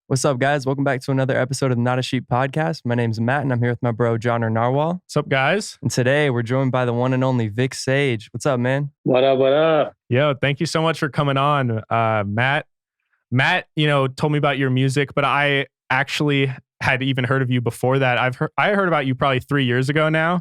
What's up, guys? Welcome back to another episode of the Not a Sheep podcast. My name's Matt, and I'm here with my bro, John or Narwhal. What's up, guys? And today, we're joined by the one and only Vic Sage. What's up, man? What up, what up? Yo, thank you so much for coming on. Matt, told me about your music, but I actually had even heard of you before that. I heard about you probably 3 years ago now.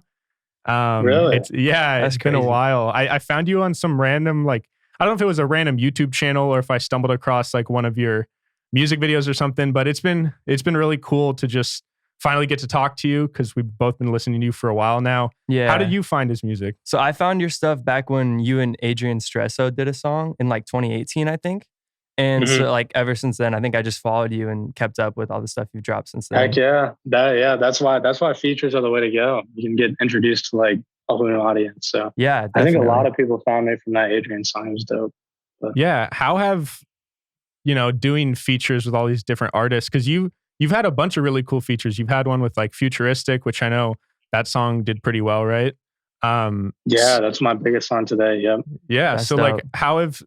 Really? It's That's been a crazy. while. I found you on some random, I don't know if it was a random YouTube channel or if I stumbled across one of your music videos or something, but it's been really cool to just finally get to talk to you because we've both been listening to you for a while now. Yeah. How did you find his music? So I found your stuff back when you and Adrian Stresso did a song in 2018, I think. And so ever since then, I think I just followed you and kept up with all the stuff you've dropped since then. Heck yeah. That's why features are the way to go. You can get introduced to a whole new audience. So Yeah, I think a definitely. lot of people found me from that Adrian song. It was dope. Yeah. How have, doing features with all these different artists, because you've had a bunch of really cool features. You've had one with Futuristic, which I know that song did pretty well, right? Yeah, that's my biggest song today. Yep. Yeah. That's So dope. how have,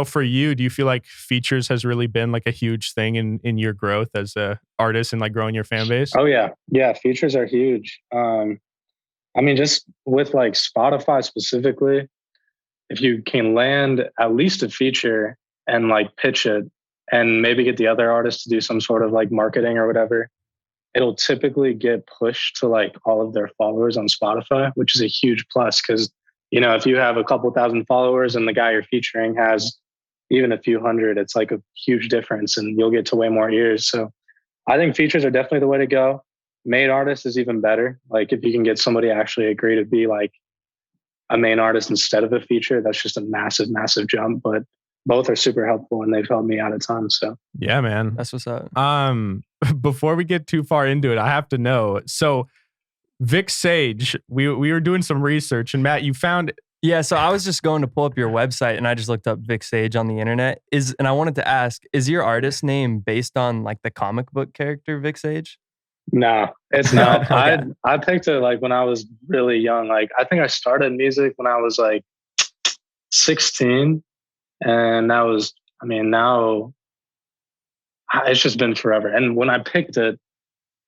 for you, do you feel like features has really been a huge thing in your growth as a artist and growing your fan base? Oh yeah. Yeah. Features are huge. Just with Spotify specifically, if you can land at least a feature and pitch it and maybe get the other artist to do some sort of marketing or whatever, it'll typically get pushed to all of their followers on Spotify, which is a huge plus because, if you have a couple thousand followers and the guy you're featuring has even a few hundred, it's a huge difference and you'll get to way more ears. So I think features are definitely the way to go. Main artist is even better. If you can get somebody actually agree to be a main artist instead of a feature, that's just a massive, massive jump. But both are super helpful and they've helped me out a ton. So Yeah, man. That's what's up. Before we get too far into it, I have to know. So Vic Sage, we were doing some research, and Matt, you found Yeah, so I was just going to pull up your website and I just looked up Vic Sage on the internet. And I wanted to ask, is your artist name based on the comic book character Vic Sage? no, it's not. Okay. I picked it when I was really young. I think I started music when I was 16. And that was, now it's just been forever. And when I picked it,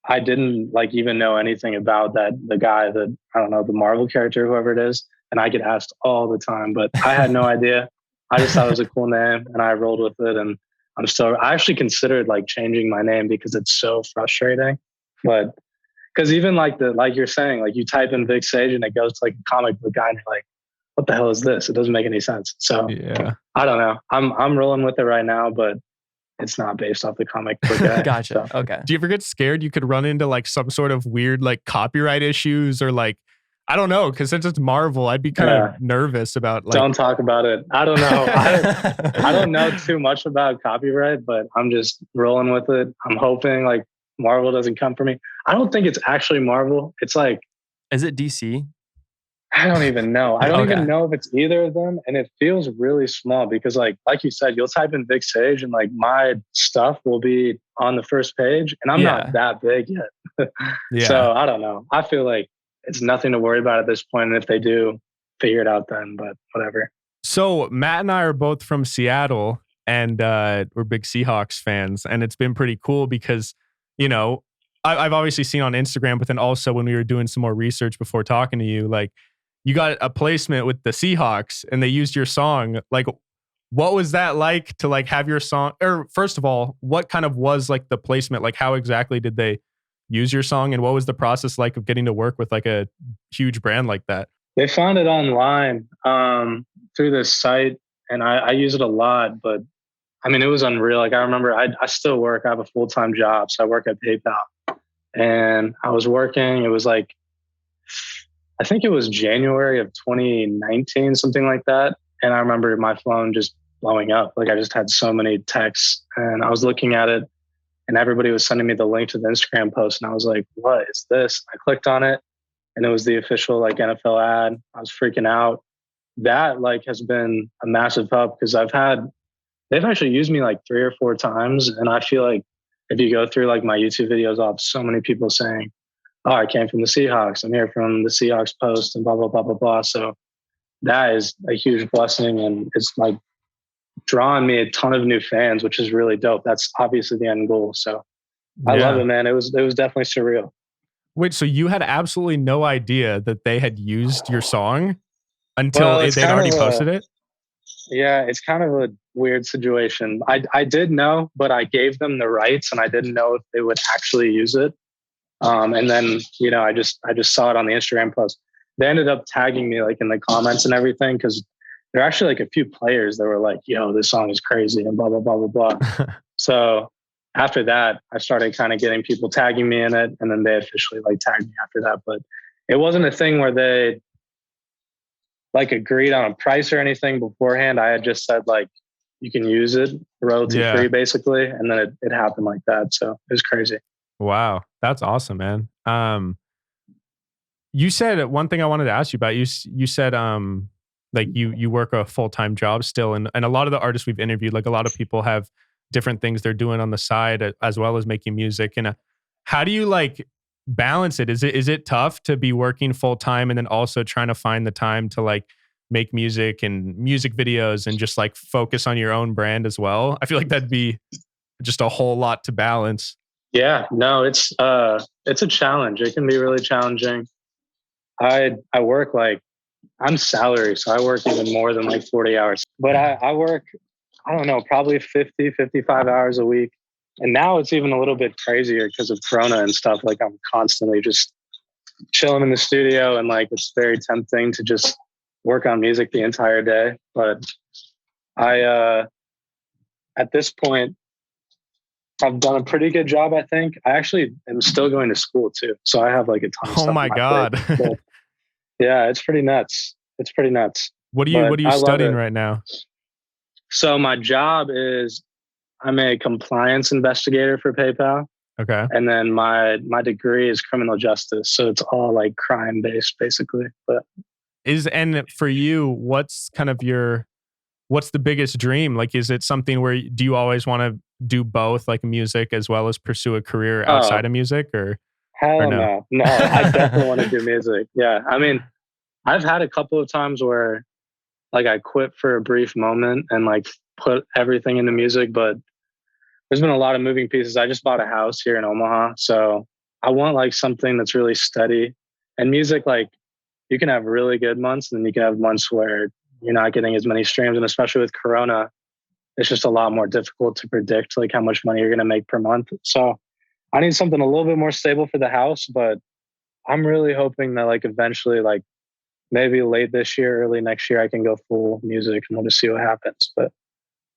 I didn't even know anything about the guy that, I don't know, the Marvel character, whoever it is. And I get asked all the time, but I had no idea. I just thought it was a cool name and I rolled with it. And I actually considered changing my name because it's so frustrating. But because even you're saying, you type in Vic Sage and it goes to a comic book guy and you're like, what the hell is this? It doesn't make any sense. So yeah. I don't know. I'm rolling with it right now, but it's not based off the comic book guy. Gotcha. So. Okay. Do you ever get scared you could run into some sort of weird copyright issues or I don't know, because since it's Marvel, I'd be kind of nervous about Don't talk about it. I don't know. I don't know too much about copyright, but I'm just rolling with it. I'm hoping Marvel doesn't come for me. I don't think it's actually Marvel. It's Is it DC? I don't even know. I don't Okay. even know if it's either of them. And it feels really small because like you said, you'll type in Vic Sage and my stuff will be on the first page and I'm not that big yet. Yeah. So I don't know. I feel like it's nothing to worry about at this point. And if they do, figure it out then, but whatever. So Matt and I are both from Seattle and we're big Seahawks fans. And it's been pretty cool because, I've obviously seen on Instagram, but then also when we were doing some more research before talking to you, you got a placement with the Seahawks and they used your song. What was that like to have your song? Or first of all, what kind of was the placement? How exactly did they use your song? And what was the process of getting to work with a huge brand like that? They found it online through this site and I use it a lot, but it was unreal. I remember I still work. I have a full-time job. So I work at PayPal and I was working. It was I think it was January of 2019, something like that. And I remember my phone just blowing up. I just had so many texts and I was looking at it and everybody was sending me the link to the Instagram post. And I was like, what is this? I clicked on it and it was the official NFL ad. I was freaking out. That has been a massive help because they've actually used me 3 or 4 times. And I feel like if you go through my YouTube videos, I'll have so many people saying, oh, I came from the Seahawks. I'm here from the Seahawks Post and blah, blah, blah, blah, blah. So that is a huge blessing. And it's drawn me a ton of new fans, which is really dope. That's obviously the end goal. So I love Yeah. it, man. It was definitely surreal. Wait, so you had absolutely no idea that they had used your song until Well, it's they'd kind already of posted it? yeah, it's kind of a weird situation. I did know, but I gave them the rights and I didn't know if they would actually use it. And then, I just saw it on the Instagram post. They ended up tagging me like in the comments and everything, because there are actually like a few players that were like, yo, this song is crazy and blah, blah, blah, blah, blah. So after that, I started kind of getting people tagging me in it. And then they officially like tagged me after that. But it wasn't a thing where they like agreed on a price or anything beforehand. I had just said like, you can use it royalty free basically. And then it happened like that. So it was crazy. Wow. That's awesome, man. You said one thing I wanted to ask you about. You said like you work a full-time job still, and a lot of the artists we've interviewed, like a lot of people have different things they're doing on the side as well as making music. And how do you like balance it? Is it tough to be working full-time and then also trying to find the time to like make music and music videos and just like focus on your own brand as well? I feel like that'd be just a whole lot to balance. Yeah, no, it's a challenge. It can be really challenging. I work like, I'm salary, so I work even more than like 40 hours. But I work, I don't know, probably 50, 55 hours a week. And now it's even a little bit crazier because of Corona and stuff. Like I'm constantly just chilling in the studio, and like it's very tempting to just work on music the entire day. But I at this point, I've done a pretty good job, I think. I actually am still going to school too. So I have like a ton of stuff. Oh my God. Plate. Yeah, it's pretty nuts. It's pretty nuts. What are you studying right now? So my job is I'm a compliance investigator for PayPal. Okay. And then my degree is criminal justice. So it's all like crime based basically. But and for you, what's the biggest dream? Like, is it something where do you always want to do both, like music as well as pursue a career outside of music, or no? No, I definitely want to do music. Yeah. I mean, I've had a couple of times where like I quit for a brief moment and like put everything into music, but there's been a lot of moving pieces. I just bought a house here in Omaha. So I want like something that's really steady. And music, like you can have really good months and then you can have months where you're not getting as many streams. And especially with Corona, it's just a lot more difficult to predict like how much money you're going to make per month. So I need something a little bit more stable for the house, but I'm really hoping that like eventually, like maybe late this year, early next year, I can go full music and we'll just see what happens. But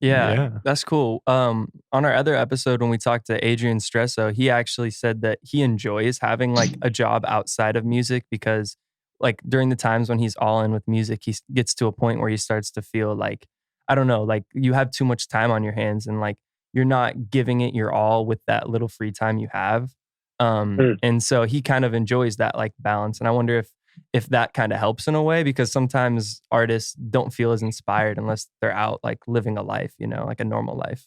yeah, that's cool. On our other episode, when we talked to Adrian Stresso, he actually said that he enjoys having like a job outside of music because like during the times when he's all in with music, he gets to a point where he starts to feel like, I don't know, like you have too much time on your hands and like you're not giving it your all with that little free time you have. And so he kind of enjoys that like balance. And I wonder if that kind of helps in a way, because sometimes artists don't feel as inspired unless they're out like living a life, like a normal life.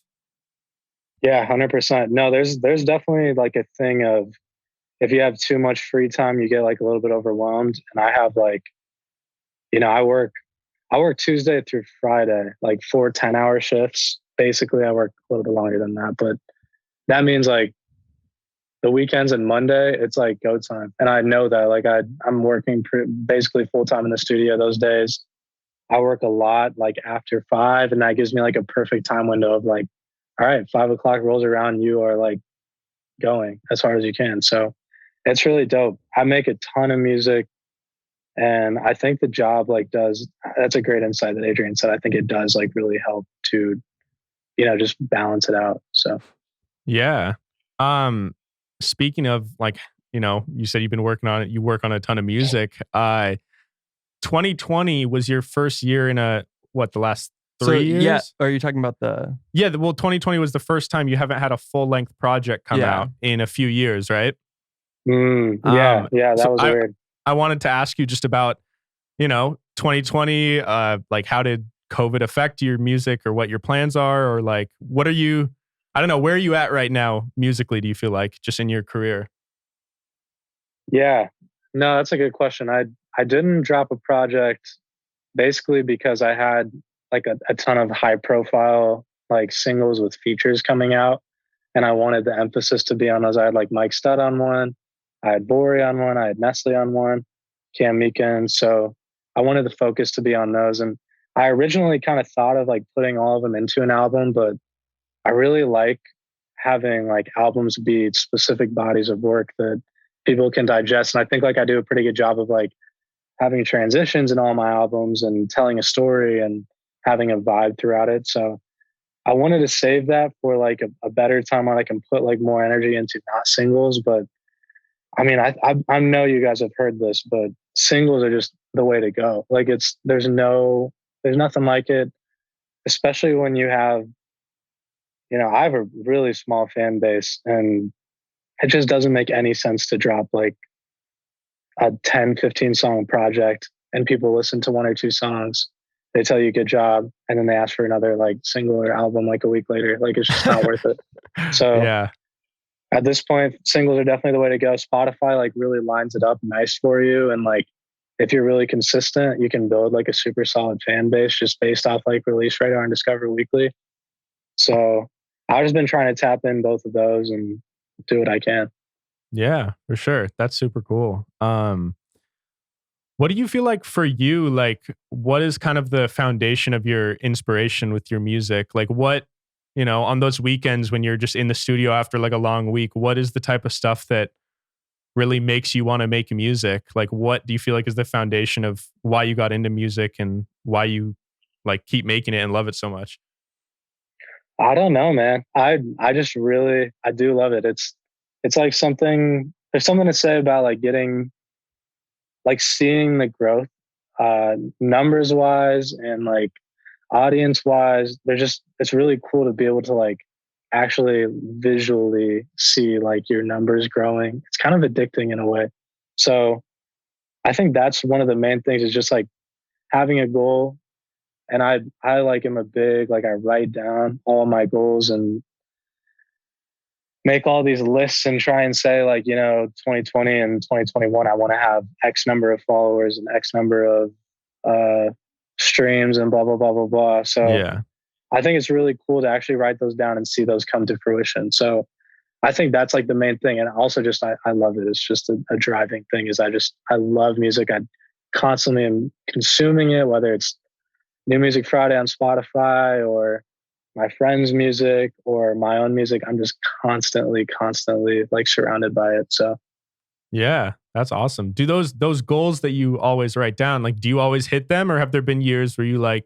Yeah, 100%. No, there's definitely like a thing of if you have too much free time, you get like a little bit overwhelmed. And I have like, I work Tuesday through Friday, like 4 10-hour shifts. Basically, I work a little bit longer than that, but that means like the weekends and Monday, it's like go time. And I know that like I'm working basically full time in the studio those days. I work a lot like after 5, and that gives me like a perfect time window of like, all right, 5 o'clock rolls around, you are like going as hard as you can. So it's really dope. I make a ton of music, and I think the job like that's a great insight that Adrian said. I think it does like really help to, just balance it out. So yeah. Speaking of like, you said you've been working on it. You work on a ton of music. 2020 was your first year in the last 3 years? Yeah. Are you talking about the? Yeah. Well, 2020 was the first time you haven't had a full length project come out in a few years, right? Yeah. That was weird. I wanted to ask you just about, 2020, like how did COVID affect your music or what your plans are, or like, I don't know, where are you at right now musically, do you feel like, just in your career? Yeah, no, that's a good question. I didn't drop a project basically because I had like a ton of high profile like singles with features coming out. And I wanted the emphasis to be on those. I had like Mike Stud on one, I had Bori on one, I had Nestle on one, Cam Meekins. So I wanted the focus to be on those. And I originally kind of thought of like putting all of them into an album, but I really like having like albums be specific bodies of work that people can digest. And I think like I do a pretty good job of like having transitions in all my albums and telling a story and having a vibe throughout it. So I wanted to save that for like a better time when I can put like more energy into not singles. But I mean, I know you guys have heard this, but singles are just the way to go. Like there's nothing like it, especially when you have, I have a really small fan base, and it just doesn't make any sense to drop like a 10-15 song project and people listen to one or two songs. They tell you good job, and then they ask for another like single or album like a week later. Like it's just not worth it. So yeah, at this point, singles are definitely the way to go. Spotify like really lines it up nice for you. And like if you're really consistent, you can build like a super solid fan base just based off like Release Radar and Discover Weekly. So I've just been trying to tap in both of those and do what I can. yeah, for sure. That's super cool. What do you feel like for you? Like, what is kind of the foundation of your inspiration with your music? Like, what, on those weekends when you're just in the studio after like a long week, what is the type of stuff that really makes you want to make music? Like, what do you feel like is the foundation of why you got into music and why you like keep making it and love it so much? I don't know, man. I just really I do love it. It's like there's something to say about like getting like seeing the growth numbers wise and like audience wise. It's really cool to be able to like actually visually see like your numbers growing. It's kind of addicting in a way. So I think that's one of the main things is just like having a goal. And I like am a big like I write down all my goals and make all these lists and try and say like 2020 and 2021 I want to have X number of followers and X number of uh streams and blah blah blah blah blah. So Yeah. I think it's really cool to actually write those down and see those come to fruition. So I think that's like the main thing. And also just I love it. It's just a driving thing is I love music. I constantly am consuming it, whether it's New Music Friday on Spotify or my friends' music or my own music. I'm just constantly like surrounded by it. So Yeah, that's awesome. Do those goals that you always write down, like do you always hit them, or have there been years where you like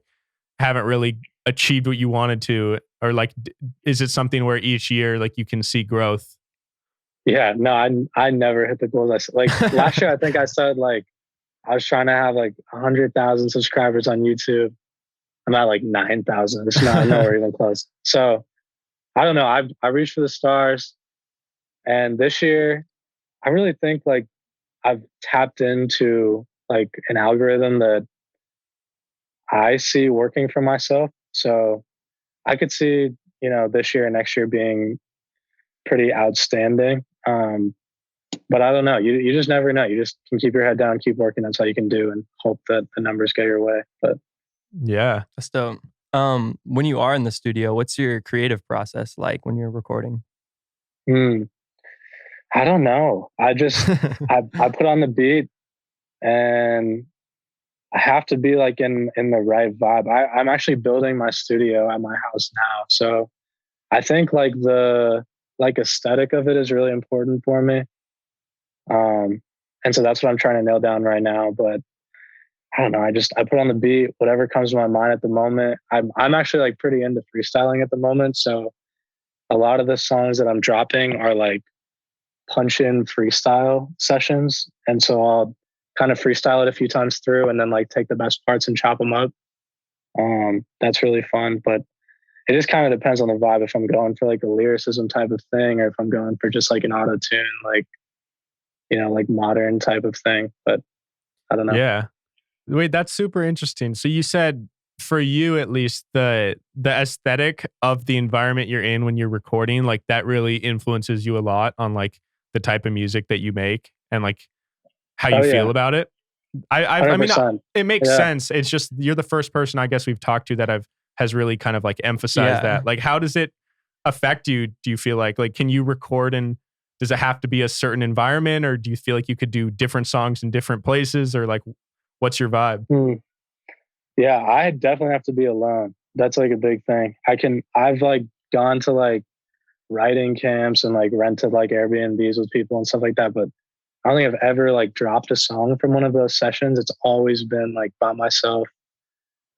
haven't really achieved what you wanted to, or like is it something where each year like you can see growth? yeah, no, I never hit the goals. Like last year, I think I said like I was trying to have like 100,000 subscribers on YouTube. I'm at like 9,000. It's not nowhere even close. So I don't know. I reached for the stars, and this year I really think like I've tapped into like an algorithm that I see working for myself. So I could see this year and next year being pretty outstanding. But I don't know. You just never know. You just can keep your head down, keep working. That's all you can do, and hope that the numbers go your way. But Yeah. That's dope. When you are in the studio, what's your creative process like when you're recording? I don't know. I put on the beat, and I have to be like in the right vibe. I'm actually building my studio at my house now, so I think like the like aesthetic of it is really important for me. And so that's what I'm trying to nail down right now. But I don't know. I put on the beat, whatever comes to my mind at the moment. I'm actually like pretty into freestyling at the moment. So a lot of the songs that I'm dropping are like punch in freestyle sessions. And so I'll kind of freestyle it a few times through and then like take the best parts and chop them up. That's really fun. But it just kind of depends on the vibe. If I'm going for like a lyricism type of thing, or if I'm going for just like an auto tune, like, like modern type of thing. But I don't know. Yeah. Wait, that's super interesting. So you said for you at least the aesthetic of the environment you're in when you're recording, like that really influences you a lot on like the type of music that you make and like how Oh you feel yeah. about it. I mean, 100%. it makes Yeah. sense. It's just you're the first person I guess we've talked to that has really kind of like emphasized that. Like, how does it affect you? Do you feel like can you record and does it have to be a certain environment, or do you feel like you could do different songs in different places, or like what's your vibe? Yeah, I definitely have to be alone. That's like a big thing. I've like gone to like writing camps and like rented like Airbnbs with people and stuff like that, but I don't think I've ever like dropped a song from one of those sessions. It's always been like by myself.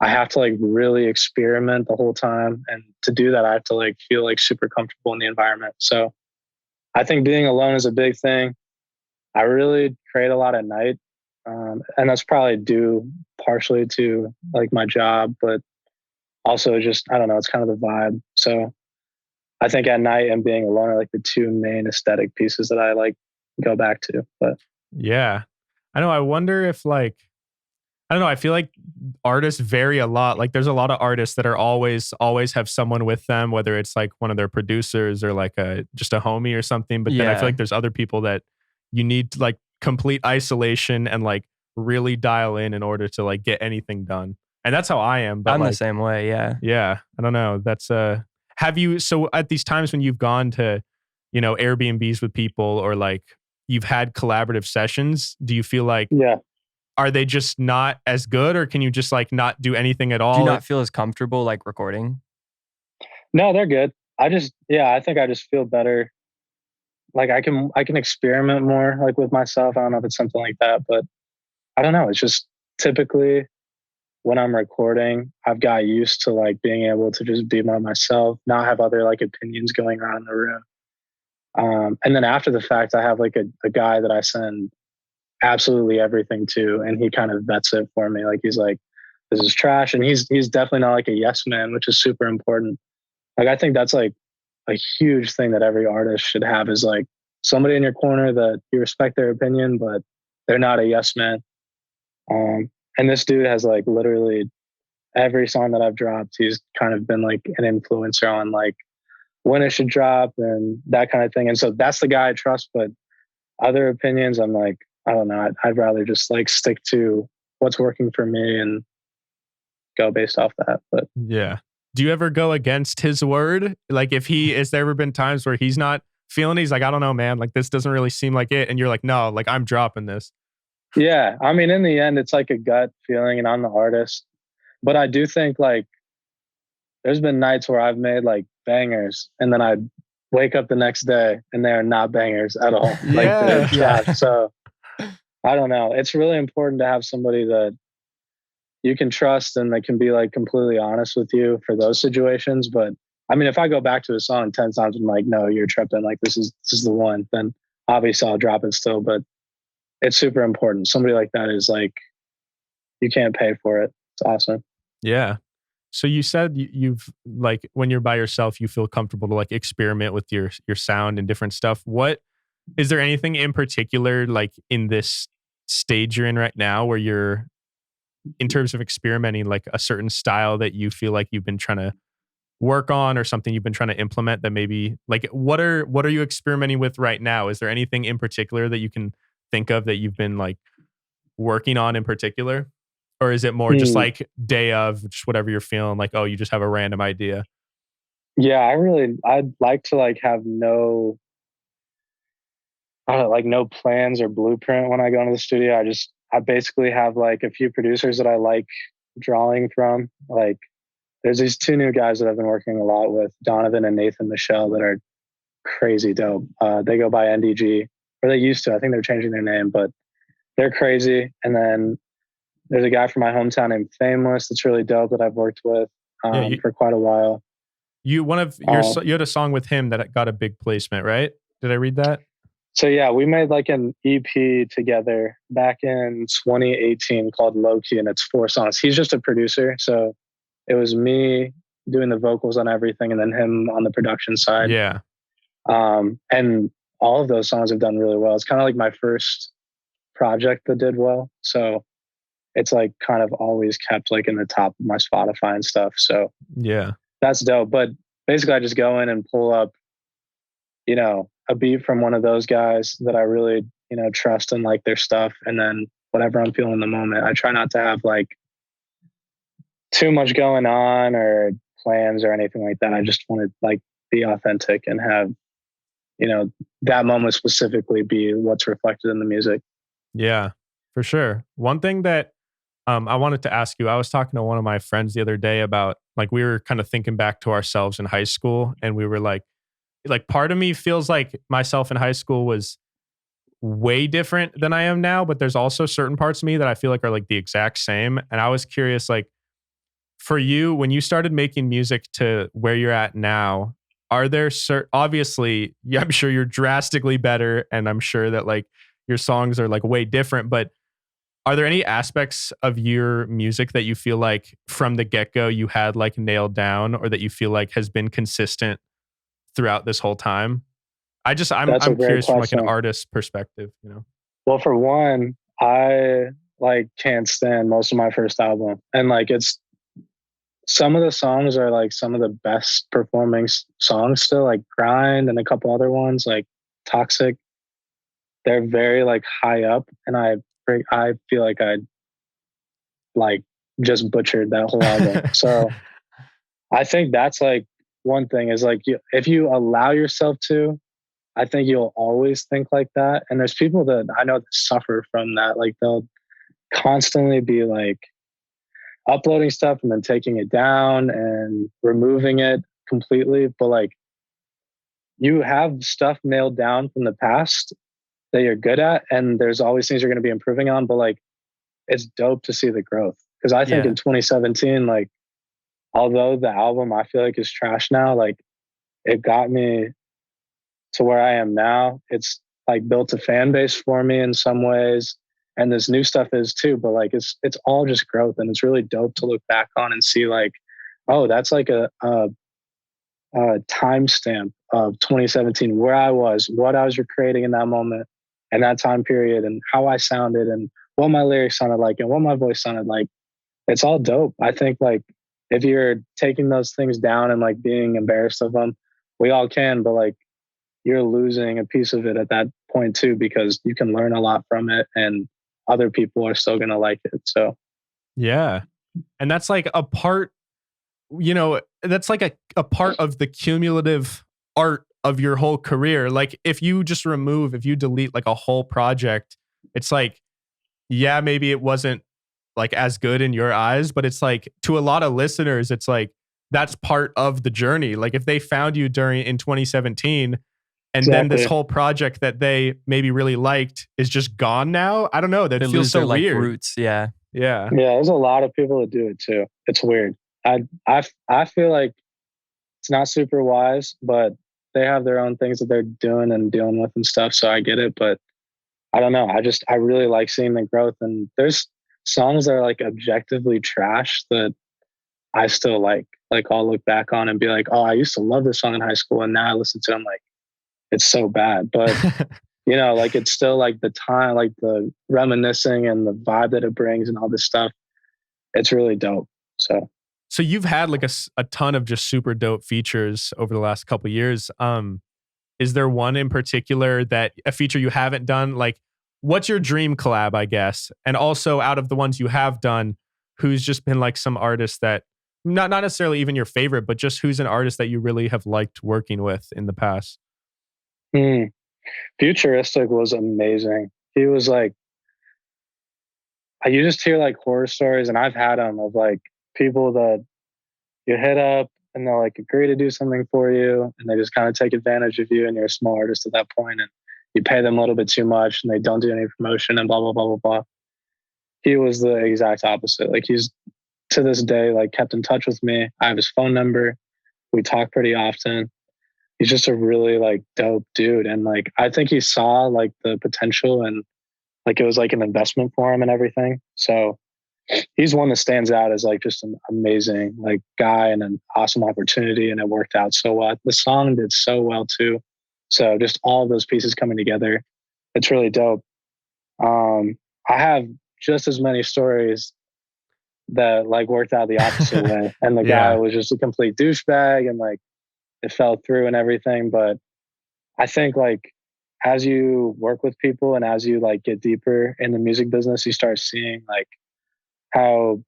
I have to like really experiment the whole time. And to do that, I have to like feel like super comfortable in the environment. So I think being alone is a big thing. I really create a lot at night. And that's probably due partially to like my job, but also just, I don't know, it's kind of the vibe. So I think at night and being alone are like the two main aesthetic pieces that I like go back to. But yeah, I know. I wonder if like, I don't know. I feel like artists vary a lot. Like there's a lot of artists that are always have someone with them, whether it's like one of their producers or like just a homie or something. But then I feel like there's other people that you need like complete isolation and like really dial in order to like get anything done. And that's how I am. But I'm like, the same way. Yeah. Yeah. I don't know. That's have you, so at these times when you've gone to, Airbnbs with people or like you've had collaborative sessions, do you feel like, yeah, are they just not as good, or can you just like not do anything at all? Do you not feel as comfortable like recording? no, they're good. I think I just feel better. Like I can experiment more like with myself. I don't know if it's something like that, but I don't know. It's just typically when I'm recording, I've got used to like being able to just be by myself, not have other like opinions going on in the room. And then after the fact, I have like a guy that I send absolutely everything to, and he kind of vets it for me. Like he's like, this is trash. And he's definitely not like a yes man, which is super important. Like I think that's like a huge thing that every artist should have is like somebody in your corner that you respect their opinion, but they're not a yes man. And this dude has like literally every song that I've dropped, he's kind of been like an influencer on like when it should drop and that kind of thing. And so that's the guy I trust. But other opinions, I'm like, I don't know. I'd rather just like stick to what's working for me and go based off that. But yeah. Do you ever go against his word? Like has there ever been times where he's not feeling it? He's like, I don't know, man, like this doesn't really seem like it. And you're like, no, like I'm dropping this. yeah, I mean, in the end, it's like a gut feeling and I'm the artist. But I do think like there's been nights where I've made like bangers and then I wake up the next day and they are not bangers at all. Like they're trash. So I don't know. It's really important to have somebody that you can trust and that can be like completely honest with you for those situations. But I mean, if I go back to a song 10 times and I'm like, no, you're tripping, like this is the one, then obviously I'll drop it still. But it's super important. Somebody like that is like, you can't pay for it. It's awesome. Yeah. So you said you've like when you're by yourself, you feel comfortable to like experiment with your sound and different stuff. What is there anything in particular like in this stage you're in right now where you're in terms of experimenting, like a certain style that you feel like you've been trying to work on or something you've been trying to implement that maybe like what are you experimenting with right now? Is there anything in particular that you can think of that you've been like working on in particular? Or is it more just like day of just whatever you're feeling like, oh, you just have a random idea? Yeah, I'd like to like have no plans or blueprint when I go into the studio. I basically have like a few producers that I like drawing from. Like there's these two new guys that I've been working a lot with, Donovan and Nathan Michelle, that are crazy dope. They go by NDG, or they used to. I think they're changing their name, but they're crazy. And then there's a guy from my hometown named Fameless that's really dope that I've worked with for quite a while. You had a song with him that got a big placement, right? Did I read that? So yeah, we made like an EP together back in 2018 called Low Key, and it's 4 songs. He's just a producer, so it was me doing the vocals on everything, and then him on the production side. Yeah. And all of those songs have done really well. It's kind of like my first project that did well, so it's like kind of always kept like in the top of my Spotify and stuff. So yeah, that's dope. But basically I just go in and pull up, a beat from one of those guys that I really, trust and like their stuff. And then whatever I'm feeling in the moment. I try not to have like too much going on or plans or anything like that. I just want to like be authentic and have, you know, that moment specifically be what's reflected in the music. Yeah, for sure. One thing that I wanted to ask you, I was talking to one of my friends the other day about like we were kind of thinking back to ourselves in high school, and we were like part of me feels like myself in high school was way different than I am now, but there's also certain parts of me that I feel like are like the exact same. And I was curious, like for you, when you started making music to where you're at now, are there obviously, yeah, I'm sure you're drastically better, and I'm sure that like your songs are like way different, but are there any aspects of your music that you feel like from the get-go you had like nailed down, or that you feel like has been consistent throughout this whole time? That's a I'm great curious from like an question. artist perspective, you know. Well, for one, I like can't stand most of my first album. And like it's some of the songs are like some of the best performing songs still, like Grind and a couple other ones like Toxic. They're very like high up, and I feel like I like just butchered that whole album. So I think that's like one thing is like if you allow yourself to, I think you'll always think like that. And there's people that I know that suffer from that. Like they'll constantly be like uploading stuff and then taking it down and removing it completely. But like you have stuff nailed down from the past that you're good at, and there's always things you're going to be improving on. But like it's dope to see the growth. Because I think Yeah. in 2017, like although the album I feel like is trash now, like it got me to where I am now. It's like built a fan base for me in some ways. And this new stuff is too, but like it's all just growth, and it's really dope to look back on and see like, oh, that's like a timestamp of 2017, where I was, what I was recreating in that moment and that time period, and how I sounded, and what my lyrics sounded like, and what my voice sounded like. It's all dope. I think like if you're taking those things down and like being embarrassed of them, we all can, but like you're losing a piece of it at that point too, because you can learn a lot from it, and other people are still going to like it. So Yeah. And that's like a part, you know, that's like a part of the cumulative art of your whole career. Like if you just if you delete like a whole project, it's like, yeah, maybe it wasn't like as good in your eyes, but it's like to a lot of listeners, it's like that's part of the journey. Like if they found you in 2017, and then this exactly. whole project that they maybe really liked is just gone now. I don't know. That They feels lose so their like weird. roots. Yeah. Yeah. Yeah, there's a lot of people that do it too. It's weird. I feel like it's not super wise, but they have their own things that they're doing and dealing with and stuff. So I get it, but I don't know. I really like seeing the growth, and there's songs that are like objectively trash that I still like. Like I'll look back on and be like, oh, I used to love this song in high school, and now I listen to it, I'm like, it's so bad. But you know, like it's still like the time, like the reminiscing and the vibe that it brings and all this stuff. It's really dope. So So you've had like a ton of just super dope features over the last couple of years. Is there one in particular that a feature you haven't done? Like, what's your dream collab, I guess? And also out of the ones you have done, who's just been like some artist that not necessarily even your favorite, but just who's an artist that you really have liked working with in the past? Futuristic was amazing. He was like, you just hear like horror stories, and I've had them of like people that you hit up and they'll like agree to do something for you, and they just kind of take advantage of you, and you're a small artist at that point, and you pay them a little bit too much, and they don't do any promotion and blah blah blah blah blah. He was the exact opposite. Like he's to this day like kept in touch with me. I have his phone number. We talk pretty often. He's just a really like dope dude, and like I think he saw like the potential, and like it was like an investment for him and everything. So he's one that stands out as like just an amazing like guy and an awesome opportunity, and it worked out so well. The song did so well too. So just all of those pieces coming together, it's really dope. I have just as many stories that like worked out the opposite way, and the guy Yeah. was just a complete douchebag, and like it fell through and everything. But I think like as you work with people and as you like get deeper in the music business, you start seeing like how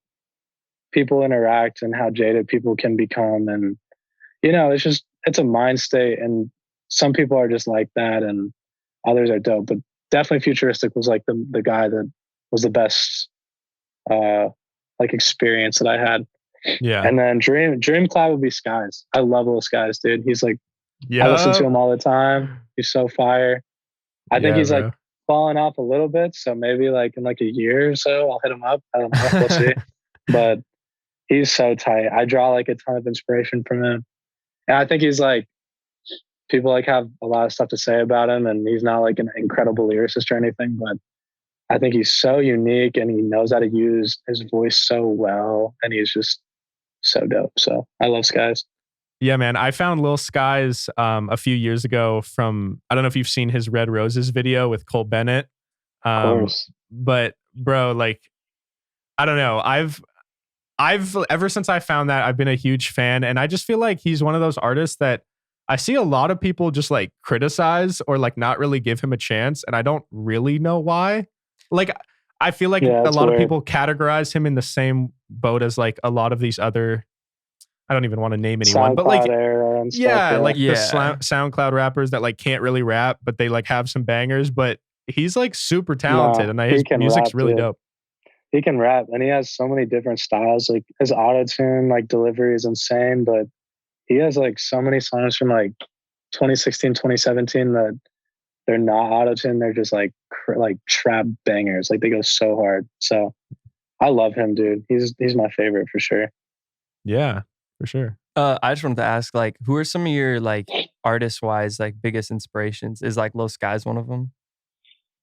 people interact and how jaded people can become. And, it's a mind state. And some people are just like that and others are dope. But definitely Futuristic was like the guy that was the best like experience that I had. Yeah. And then Dream Cloud would be Skies. I love Lil Skies, dude. He's like, I listen to Yeah. him all the time. He's so fire. I think Yeah, he's like bro. falling off a little bit. So maybe like in like a year or so, I'll hit him up. I don't know. We'll see. But he's so tight. I draw like a ton of inspiration from him. And I think he's like, people like have a lot of stuff to say about him. And he's not like an incredible lyricist or anything, but I think he's so unique and he knows how to use his voice so well. And he's just so dope. So I love Skies. Yeah, man. I found Lil Skies a few years ago from, I don't know if you've seen his Red Roses video with Cole Bennett. Of course. But bro, like, I don't know. I've ever since I found that, I've been a huge fan. And I just feel like he's one of those artists that I see a lot of people just like criticize or like not really give him a chance. And I don't really know why. Like, I feel like a lot of people categorize him in the same boat as like a lot of these other, I don't even want to name anyone, but like, like the SoundCloud rappers that like can't really rap, but they like have some bangers, but he's like super talented and his music's really dope. He can rap and he has so many different styles. Like his auto-tune like delivery is insane, but he has like so many songs from like 2016, 2017 that they're not auto-tune. They're just like trap bangers. Like they go so hard. So I love him, dude. He's my favorite for sure. Yeah, for sure. I just wanted to ask, like, who are some of your like artist-wise like biggest inspirations? Is like Lil Skies one of them?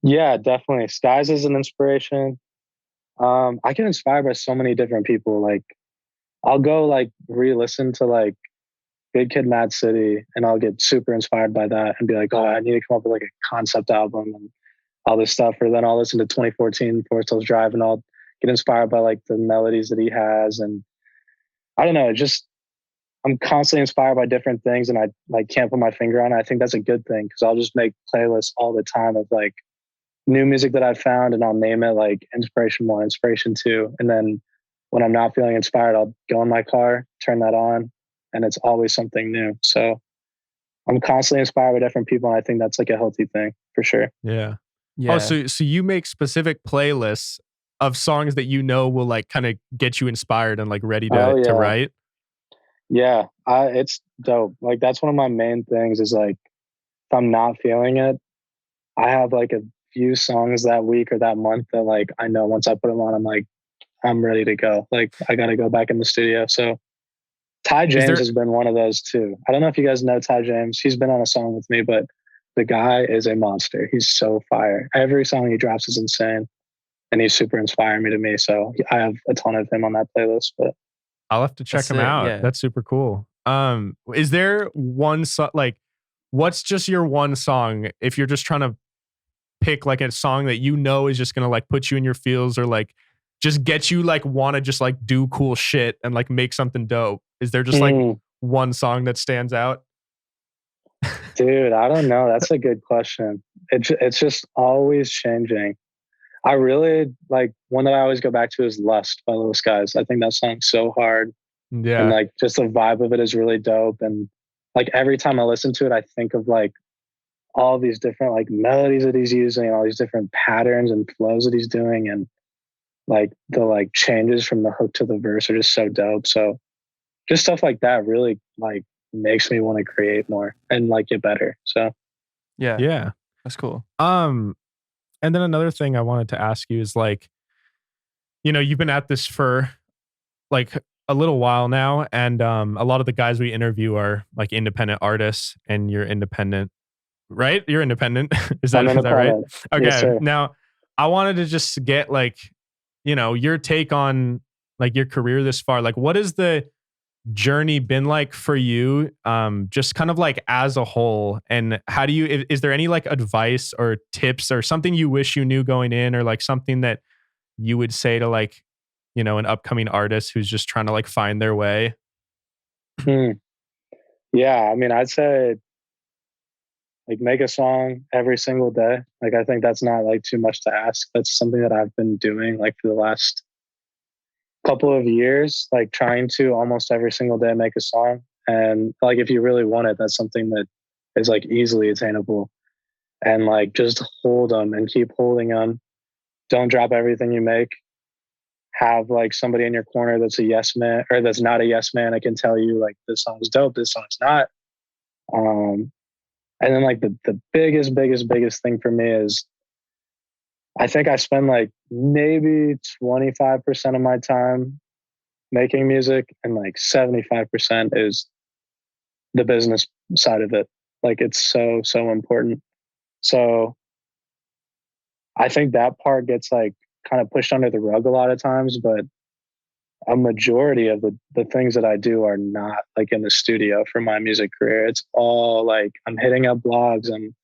Yeah, definitely. Skies is an inspiration. I get inspired by so many different people. Like I'll go like re-listen to like Big Kid, Mad City, and I'll get super inspired by that and be like, oh, I need to come up with like a concept album and all this stuff. Or then I'll listen to 2014 Forest Hills Drive and I'll get inspired by like the melodies that he has. And I don't know, I'm constantly inspired by different things and I like can't put my finger on it. I think that's a good thing because I'll just make playlists all the time of like new music that I've found and I'll name it like inspiration 1, inspiration 2. And then when I'm not feeling inspired, I'll go in my car, turn that on, and it's always something new. So I'm constantly inspired by different people. And I think that's like a healthy thing for sure. Yeah. Oh, so you make specific playlists of songs that you know will like kind of get you inspired and like ready to write? Yeah, it's dope. Like that's one of my main things is like, if I'm not feeling it, I have like a few songs that week or that month that like I know once I put them on, I'm like, I'm ready to go. Like I got to go back in the studio. So Ty James has been one of those too. I don't know if you guys know Ty James. He's been on a song with me, but the guy is a monster. He's so fire. Every song he drops is insane, and he's super inspiring to me. So I have a ton of him on that playlist. But I'll have to check him out. Yeah. That's super cool. Is there one song like? What's just your one song if you're just trying to pick like a song that you know is just gonna like put you in your feels or like just get you like want to just like do cool shit and like make something dope? Is there just like one song that stands out? Dude, I don't know. That's a good question. It's just always changing. I really like one that I always go back to is Lust by Lil Skies. I think that song's so hard. Yeah. And like just the vibe of it is really dope. And like every time I listen to it, I think of like all these different like melodies that he's using, all these different patterns and flows that he's doing. And like the like changes from the hook to the verse are just so dope. So just stuff like that really like makes me want to create more and like get better. So yeah, that's cool. And then another thing I wanted to ask you is like, you've been at this for like a little while now, and a lot of the guys we interview are like independent artists, and you're independent, right? You're independent. Is that right? Okay. Yes, now I wanted to just get like, your take on like your career this far. Like, what is the journey been like for you, just kind of like as a whole, and how do you is there any like advice or tips or something you wish you knew going in, or like something that you would say to like an upcoming artist who's just trying to like find their way? Yeah, I mean, I'd say like make a song every single day. Like I think that's not like too much to ask. That's something that I've been doing like for the last couple of years, like trying to almost every single day make a song. And like if you really want it, that's something that is like easily attainable. And like just hold them and keep holding them. Don't drop everything you make. Have like somebody in your corner that's a yes man or that's not a yes man. I can tell you like this song's dope, this song's not. And then like the biggest thing for me is I think I spend like maybe 25% of my time making music and like 75% is the business side of it. Like it's so important. So I think that part gets like kind of pushed under the rug a lot of times, but a majority of the things that I do are not like in the studio for my music career. It's all like I'm hitting up blogs, I'm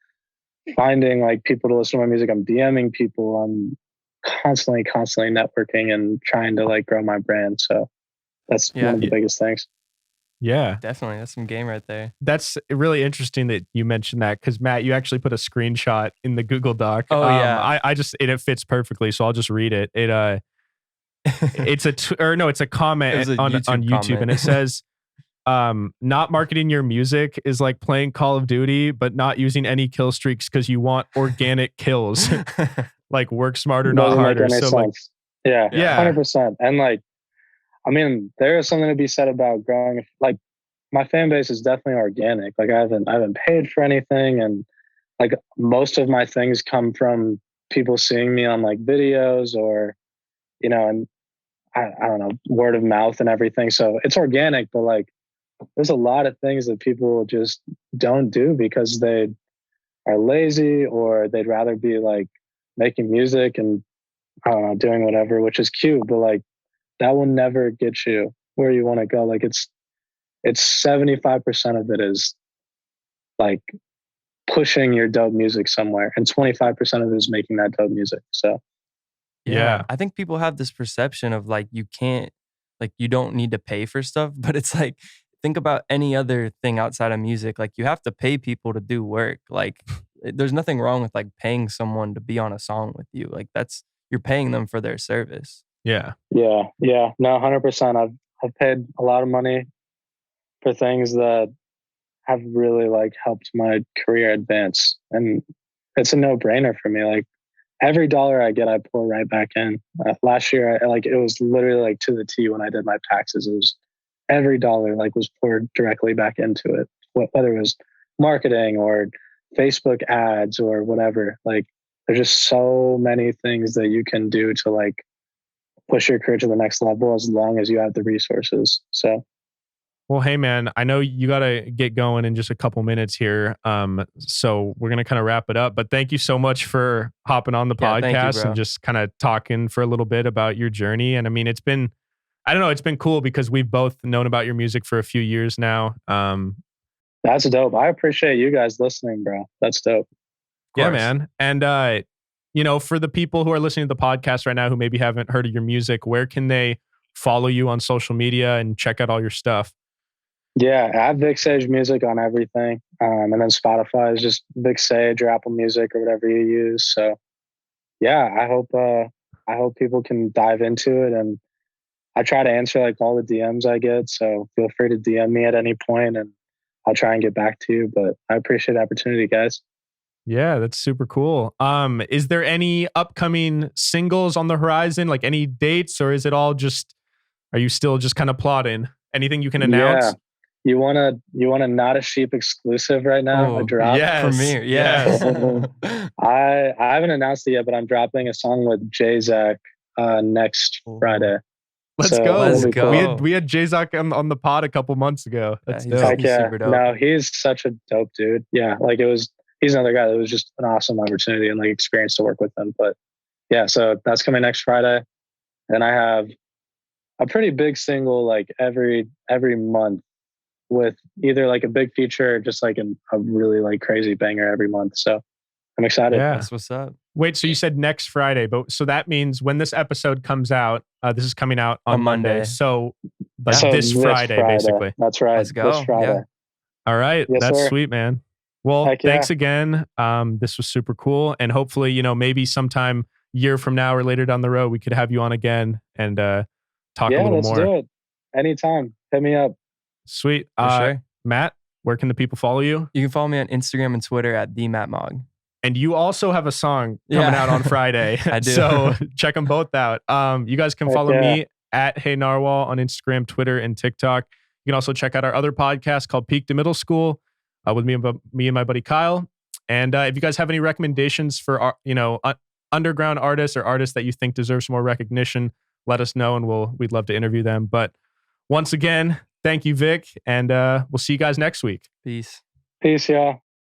finding like people to listen to my music, I'm DMing people, I'm constantly networking and trying to like grow my brand. So that's one of the biggest things. Yeah. Definitely. That's some game right there. That's really interesting that you mentioned that because Matt, you actually put a screenshot in the Google Doc. Oh, yeah. I just, it fits perfectly. So I'll just read it. It's a comment on YouTube comment. And it says, not marketing your music is like playing Call of Duty, but not using any kill streaks because you want organic kills. Like work smarter, not harder. So like, yeah, 100%. And like, I mean, there is something to be said about growing. Like, my fan base is definitely organic. Like, I haven't paid for anything, and like most of my things come from people seeing me on like videos or, you know, and I don't know, word of mouth and everything. So it's organic, but like, there's a lot of things that people just don't do because they are lazy or they'd rather be like making music and doing whatever, which is cute, but like, that will never get you where you want to go. Like it's 75% of it is like pushing your dope music somewhere, and 25% of it is making that dope music. So, yeah, I think people have this perception of like you don't need to pay for stuff, but it's like think about any other thing outside of music. Like you have to pay people to do work. Like there's nothing wrong with like paying someone to be on a song with you. Like you're paying them for their service. Yeah. No, 100%. I've paid a lot of money for things that have really like helped my career advance, and it's a no-brainer for me. Like every dollar I get, I pour right back in. Last year, it was literally like to the T when I did my taxes. It was every dollar like was poured directly back into it, whether it was marketing or Facebook ads or whatever. Like there's just so many things that you can do to like push your career to the next level as long as you have the resources. So, well, hey man, I know you got to get going in just a couple minutes here. So we're going to kind of wrap it up, but thank you so much for hopping on the podcast and just kind of talking for a little bit about your journey. And I mean, it's been cool because we've both known about your music for a few years now. That's dope. I appreciate you guys listening, bro. That's dope. Yeah, man. And, you know, for the people who are listening to the podcast right now who maybe haven't heard of your music, where can they follow you on social media and check out all your stuff? Yeah, I have Vic Sage Music on everything. And then Spotify is just Vic Sage or Apple Music or whatever you use. So yeah, I hope people can dive into it, and I try to answer like all the DMs I get. So feel free to DM me at any point and I'll try and get back to you. But I appreciate the opportunity, guys. Yeah, that's super cool. Is there any upcoming singles on the horizon, like any dates, or is it all just, are you still just kind of plotting? Anything you can announce? Yeah. You wanna Not a Sheep exclusive right now? A drop? Yes. Premiere. Yes. I haven't announced it yet, but I'm dropping a song with J-Zack next Friday. Let's go. We had J-Zack on the pod a couple months ago. That's dope. Super dope. No, he's such a dope dude. Yeah, like he's another guy that was just an awesome opportunity and like experience to work with him. But yeah, so that's coming next Friday. And I have a pretty big single like every month with either like a big feature or just like a really like crazy banger every month. So I'm excited. Yeah. That's what's up. Wait, so you said next Friday, but so that means when this episode comes out, this is coming out on Monday. So like this Friday, basically. That's right. Let's go. This Friday. Yeah. All right. Yes, That's sir. sweet, man. Well, Heck yeah. thanks again. This was super cool. And hopefully, you know, maybe sometime year from now or later down the road, we could have you on again and talk a little let's more. do it. Anytime. Hit me up. Sweet. For sure. Matt, where can the people follow you? You can follow me on Instagram and Twitter at @TheMattMog. And you also have a song coming out on Friday. I do. So check them both out. You guys can follow me at Hey Narwhal on Instagram, Twitter, and TikTok. You can also check out our other podcast called Peak to Middle School with me and my buddy Kyle. And if you guys have any recommendations for underground artists or artists that you think deserve some more recognition, let us know and we'd love to interview them. But once again, thank you, Vic, and we'll see you guys next week. Peace. Peace, y'all.